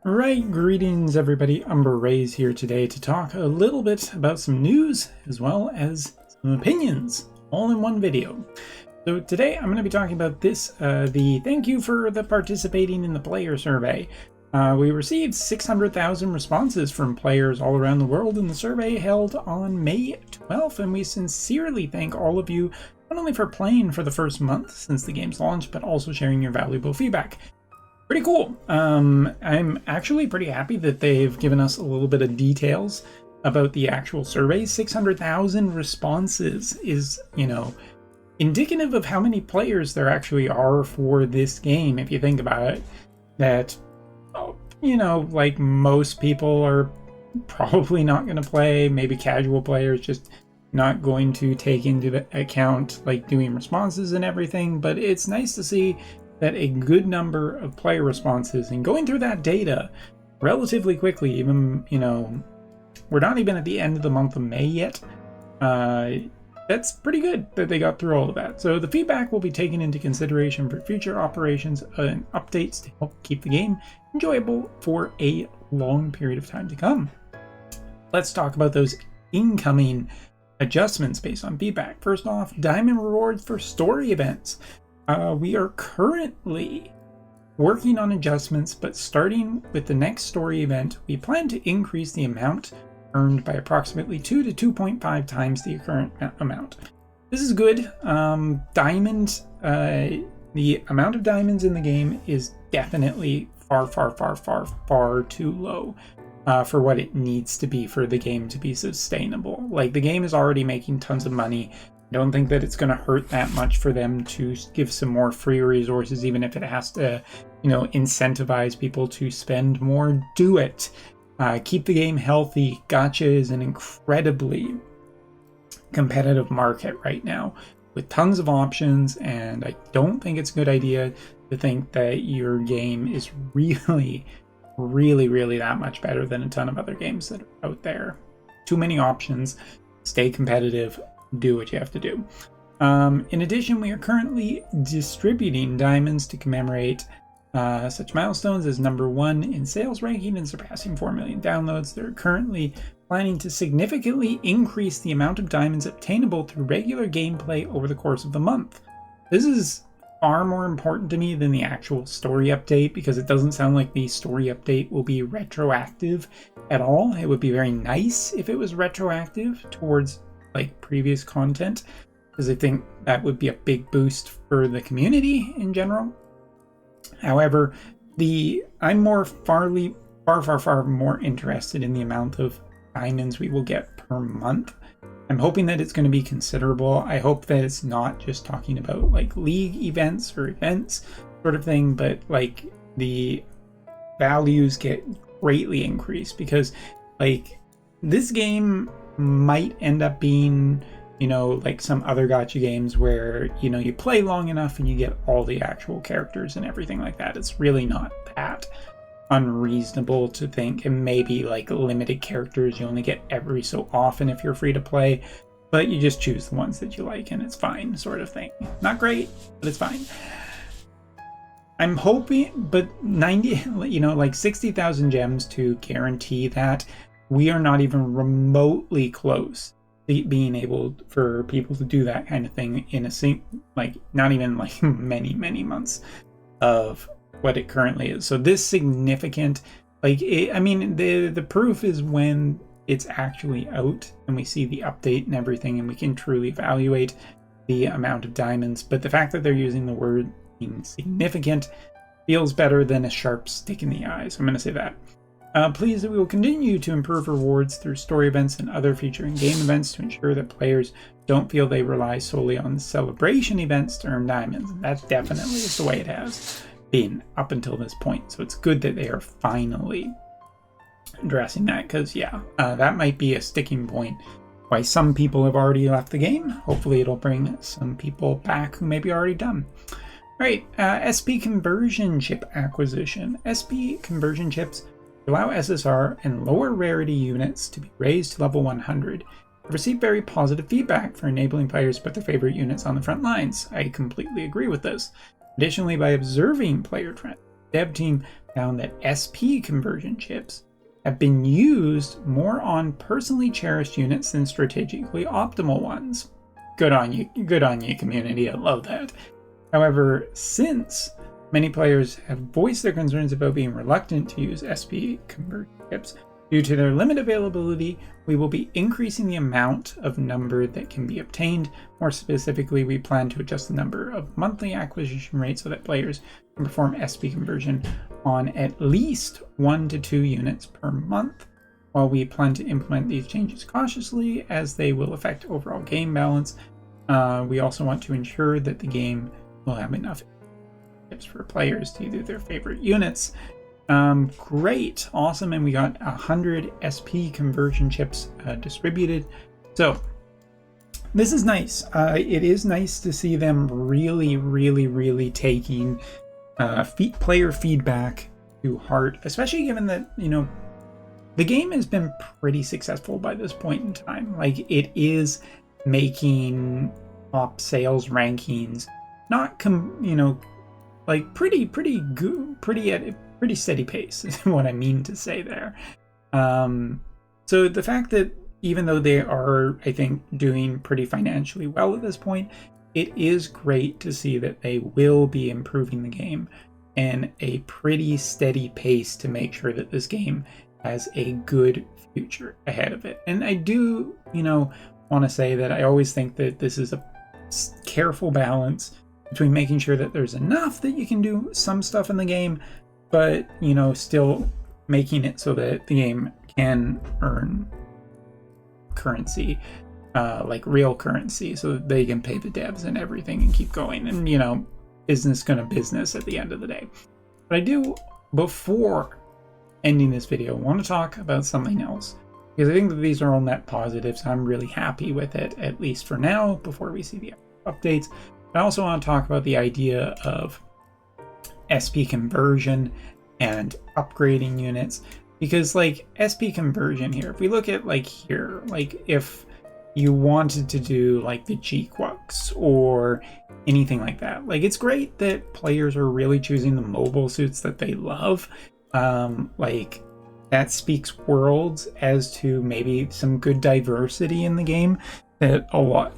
Alright, greetings everybody, UmbraRays here today to talk a little bit about some news as well as some opinions, all in one video. So today I'm going to be talking about this, the thank you for the participating in the player survey. We received 600,000 responses from players all around the world in the survey held on May 12th, and we sincerely thank all of you not only for playing for the first month since the game's launch, but also sharing your valuable feedback. Pretty cool. I'm actually pretty happy that they've given us a little bit of details about the actual survey. 600,000 responses is, indicative of how many players there actually are for this game, if you think about it. That, like most people are probably not going to play, maybe casual players just not going to take into account like doing responses and everything, but it's nice to see that a good number of player responses and going through that data relatively quickly, even, we're not even at the end of the month of May yet. That's pretty good that they got through all of that. So the feedback will be taken into consideration for future operations and updates to help keep the game enjoyable for a long period of time to come. Let's talk about those incoming adjustments based on feedback. First off, diamond rewards for story events. We are currently working on adjustments, but starting with the next story event, we plan to increase the amount earned by approximately 2 to 2.5 times the current amount. This is good. The amount of diamonds in the game is definitely far too low for what it needs to be for the game to be sustainable. Like, the game is already making tons of money. I don't think that it's going to hurt that much for them to give some more free resources, even if it has to, incentivize people to spend more. Do it. Keep the game healthy. Gacha is an incredibly competitive market right now with tons of options, and I don't think it's a good idea to think that your game is really that much better than a ton of other games that are out there. Too many options. Stay competitive. Do what you have to do. In addition, we are currently distributing diamonds to commemorate such milestones as #1 in sales ranking and surpassing 4 million downloads. They're currently planning to significantly increase the amount of diamonds obtainable through regular gameplay over the course of the month. This is far more important to me than the actual story update, because it doesn't sound like the story update will be retroactive at all. It would be very nice if it was retroactive towards like previous content, because I think that would be a big boost for the community in general. However, I'm far more interested in the amount of diamonds we will get per month. I'm hoping that it's going to be considerable. I hope that it's not just talking about like league events or events sort of thing, but like the values get greatly increased, because like this game might end up being, like some other gacha games where, you play long enough and you get all the actual characters and everything like that. It's really not that unreasonable to think, and maybe like limited characters you only get every so often if you're free to play, but you just choose the ones that you like and it's fine, sort of thing. Not great, but it's fine. I'm hoping, but 60,000 gems to guarantee that we are not even remotely close to being able for people to do that kind of thing in not even like many months of what it currently is. So this significant, the proof is when it's actually out and we see the update and everything, and we can truly evaluate the amount of diamonds. But the fact that they're using the word significant feels better than a sharp stick in the eye. So I'm going to say that. Please, we will continue to improve rewards through story events and other feature in-game events to ensure that players don't feel they rely solely on celebration events to earn diamonds. And that definitely is the way it has been up until this point. So it's good that they are finally addressing that, because that might be a sticking point why some people have already left the game. Hopefully it'll bring some people back who may be already done. All right, SP conversion chip acquisition. SP conversion chips allow SSR and lower rarity units to be raised to level 100. I've received very positive feedback for enabling players to put their favorite units on the front lines. I completely agree with this. Additionally, by observing player trends, the dev team found that SP conversion chips have been used more on personally cherished units than strategically optimal ones. Good on you, community, I love that. However, since many players have voiced their concerns about being reluctant to use SP conversion chips due to their limited availability, we will be increasing the amount of number that can be obtained. More specifically, we plan to adjust the number of monthly acquisition rates so that players can perform SP conversion on at least 1 to 2 units per month. While we plan to implement these changes cautiously as they will affect overall game balance, we also want to ensure that the game will have enough chips for players to do their favorite units. Great, awesome, and we got 100 SP conversion chips distributed. So this is nice. It is nice to see them really taking player feedback to heart, especially given that, you know, the game has been pretty successful by this point in time. Like, it is making top sales rankings, not like pretty good, pretty at a pretty steady pace is what I mean to say there. So the fact that even though they are, I think, doing pretty financially well at this point, it is great to see that they will be improving the game in a pretty steady pace to make sure that this game has a good future ahead of it. And I do, want to say that I always think that this is a careful balance between making sure that there's enough that you can do some stuff in the game, but, still making it so that the game can earn currency, like real currency, so that they can pay the devs and everything and keep going. And, business gonna business at the end of the day. But I do, before ending this video, want to talk about something else, because I think that these are all net positives. I'm really happy with it, at least for now, before we see the updates. I also want to talk about the idea of SP conversion and upgrading units, because like SP conversion here, if we look at like here, like if you wanted to do like the G-Quux or anything like that, like it's great that players are really choosing the mobile suits that they love. Like that speaks worlds as to maybe some good diversity in the game, that a lot,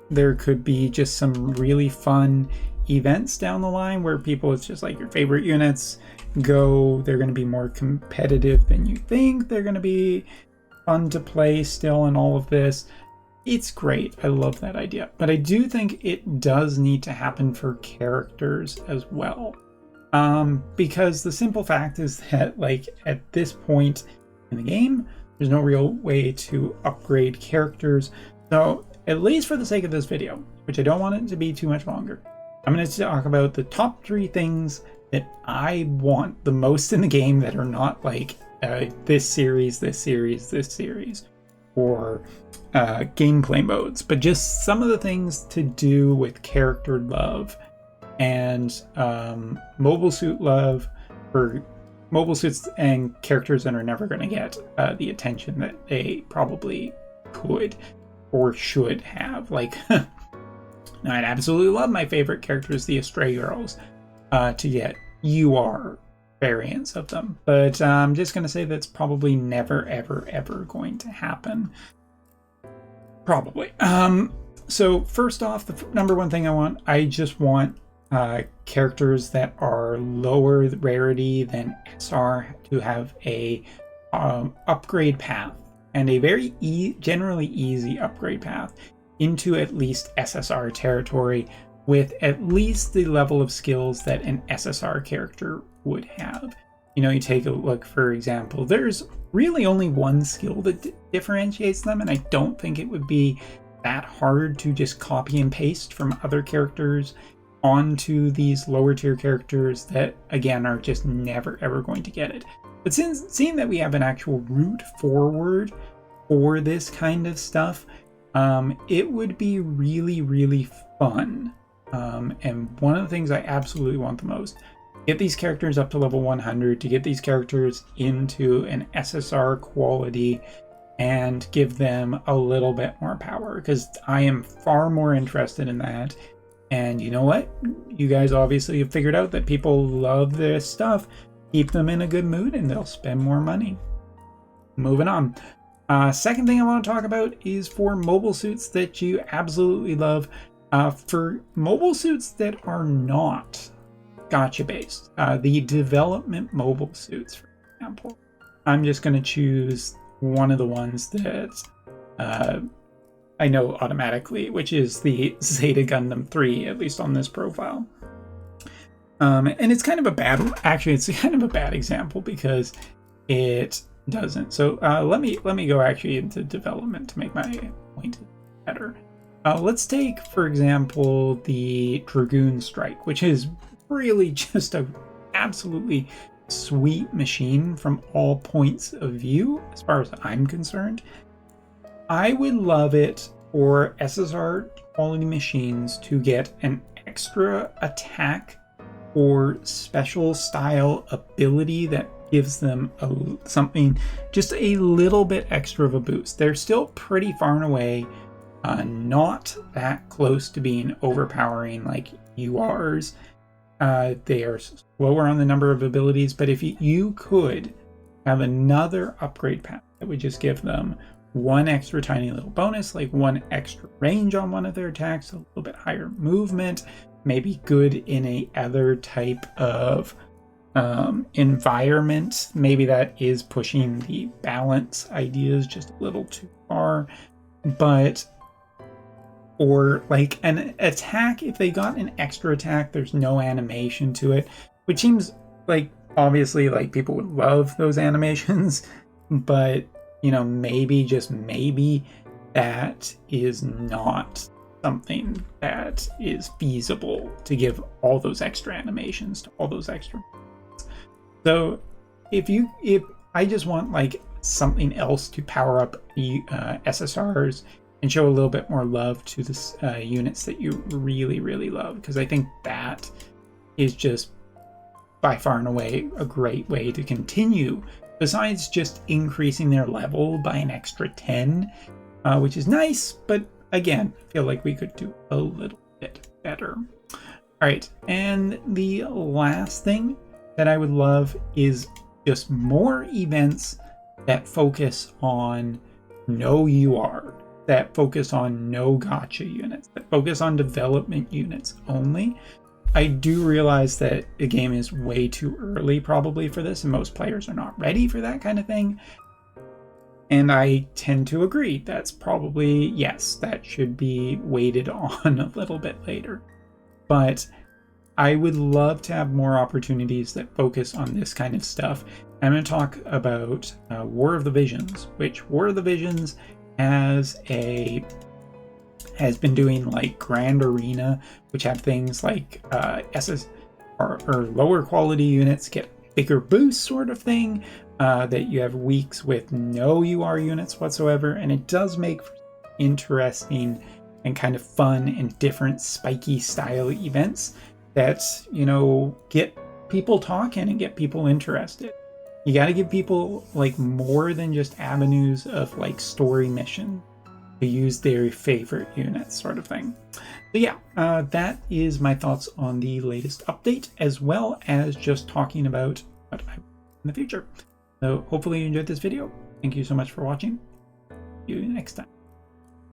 there could be just some really fun events down the line where people, it's just like your favorite units go, they're going to be more competitive than you think, they're going to be fun to play still, and all of this. It's great. I love that idea. But I do think it does need to happen for characters as well. Because the simple fact is that, like, at this point in the game, there's no real way to upgrade characters. So, at least for the sake of this video, which I don't want it to be too much longer, I'm going to talk about the top 3 things that I want the most in the game that are not like this series, or gameplay modes, but just some of the things to do with character love and mobile suit love, for mobile suits and characters that are never going to get the attention that they probably could or should have. Like, I'd absolutely love my favorite characters, the Astray Girls, to get UR variants of them, but I'm just going to say that's probably never ever going to happen. Probably. So first off, the number one thing I just want characters that are lower rarity than SR to have a upgrade path, and a very generally easy upgrade path into at least SSR territory, with at least the level of skills that an SSR character would have. You take a look, for example, there's really only one skill that differentiates them, and I don't think it would be that hard to just copy and paste from other characters onto these lower tier characters that, again, are just never ever going to get it. But seeing that we have an actual route forward for this kind of stuff, it would be really fun. And one of the things I absolutely want the most, get these characters up to level 100, to get these characters into an SSR quality and give them a little bit more power, because I am far more interested in that. And you know what? You guys obviously have figured out that people love this stuff. keep them in a good mood and they'll spend more money. Moving on. Second thing I want to talk about is for mobile suits that you absolutely love. For mobile suits that are not gacha based, the development mobile suits, for example, I'm just going to choose one of the ones that I know automatically, which is the Zeta Gundam 3, at least on this profile. And it's kind of a bad, actually, it's kind of a bad example because it doesn't. So let me go actually into development to make my point better. Let's take, for example, the Dragoon Strike, which is really just a absolutely sweet machine from all points of view, as far as I'm concerned. I would love it for SSR quality machines to get an extra attack or special style ability that gives them something just a little bit extra of a boost. They're still pretty far and away not that close to being overpowering like URs. They are slower on the number of abilities, but if you could have another upgrade path that would just give them one extra tiny little bonus, like one extra range on one of their attacks, a little bit higher movement, maybe good in a other type of environment. Maybe that is pushing the balance ideas just a little too far, but or like an attack, if they got an extra attack, there's no animation to it, which seems like obviously like people would love those animations, but you know, maybe just maybe that is not something that is feasible to give all those extra animations to all those extra. So if I just want like something else to power up SSRs and show a little bit more love to the units that you really, really love, because I think that is just by far and away a great way to continue, besides just increasing their level by an extra 10, which is nice, but again, I feel like we could do a little bit better. All right, and the last thing that I would love is just more events that focus on no UR, that focus on no gacha units, that focus on development units only. I do realize that the game is way too early probably for this, and most players are not ready for that kind of thing. And I tend to agree. That's probably, yes, that should be weighted on a little bit later. But I would love to have more opportunities that focus on this kind of stuff. I'm going to talk about War of the Visions, which War of the Visions has been doing like Grand Arena, which have things like SS or lower quality units get bigger boosts sort of thing, that you have weeks with no UR units whatsoever, and it does make interesting and kind of fun and different spiky style events that, you know, get people talking and get people interested. You got to give people like more than just avenues of like story mission to use their favorite units sort of thing. So yeah, that is my thoughts on the latest update, as well as just talking about what I want in the future. So hopefully you enjoyed this video. Thank you so much for watching. See you next time.